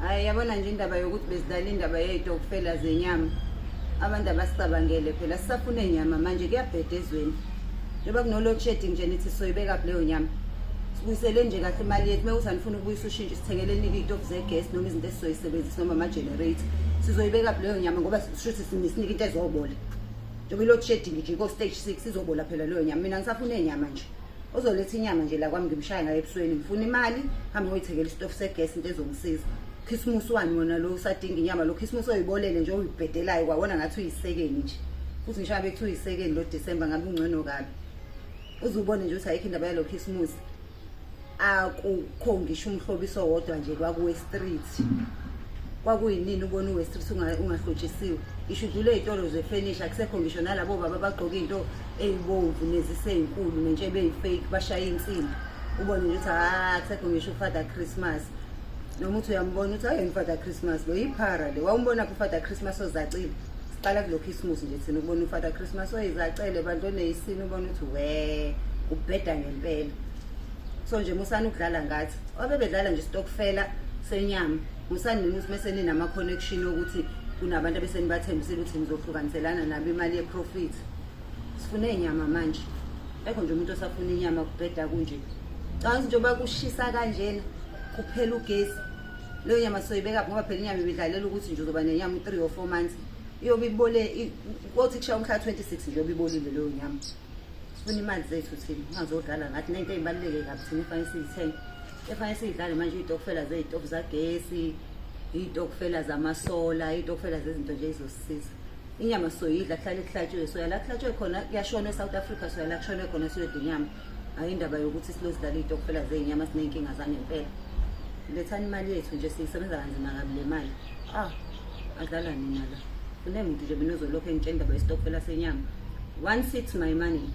Hayi yabona nje indaba yokuthi bezidala indaba yezitokfela zenyama. Abantu abasicabangele phela sisafuna inyama manje kuyabheda ezweni. Njengoba kuno loadshedding nje nithi soyibeka kuleyo nyama. Sibuyisele nje kahle imali yethu mewuthi anifuna ukubuyisa ushintshe sithengele nike itofu zegas noma izinto esizoyisebenzisa noma ama-generator. Sizoyibeka kuleyo nyama ngoba sishuthi sinike into ezobola. Njengoba i-loadshedding nje ko-stage 6 izobola phela leyo nyama. Mina ngisafuna inyama nje. Ozoletha inyama nje la kwami ngimshaya ngayo ebusweni ngifuna imali hambe ngoyithekela isitofu segas into ezongisiza. Christmas wani wona lo usadinga inyama lo Christmas oyibolele nje uyibhedelayo kwabona ngathi uyisekeni nje. Futhi ngisho abe kuthiwa uyisekeni lo December ngabe ungcono kabi. Uzubone nje ukuthi ayikho indaba yalo Christmas. Akukho ngisho umhlobiso wodwa nje kwakuwe street. Kwakuyinini ubona uwe street ungahlotshisiwe. Isho udlule izitolo zefurniture akusekho ngisho nalabo baba abagqoka into eyibomvu neziseyinkulu nentshebe eyifake bashaya insimbi. Ubone nje ukuthi akusekho ngisho uFather Christmas. Noma uthi uyambona uthi ayini Father Christmas lo yiphara le wawumbona ku Father Christmas ozacile siqala kulo Christmas nje thina ukubona u Father Christmas oyizacele abantu oneyisini ubona uthi we ubheda ngempela so nje musana ukudlala ngathi obebedlala nje Stokvel senyama musani nimuthi mase ninama connection ukuthi kunabantu abesenibathembisile ukuthi nizohlukaniselana nabo imali ye profit sifune inyama manje ekho nje umuntu osafuna inyama kubheda kunje xa njengoba kushisa kanjena kuphela ugesi leyo nyama soyibeka ngoba phela inyama ibidlalela ukuthi nje uzoba nenyama 3 or 4 months iyobe ibole kothi kusha umhla 26 nje obibolile leyo nyama sifuna imali zethu thina ngazodlala ngathi nento ezibaluleke kabi thina ifanele siyithenge efanele siyidlale manje izitokfela zezitofu zagesi izitokfela zamasola izitokfela zezinto nje ezosisiza inyama soyidla hlale kuhlatshwe soyala kuhlatshwe khona kuyashona eSouth Africa soyala kushone khona siyodla inyama hayi indaba yokuthi silozidlala izitokfela zezinyama sinenkinga zanempela lethani imali yethu nje siyisebenza kanzima kabi le mali adlala nina la kunemuntu nje mina ozolokho engitshela indaba yesitokfela senyama 16 my money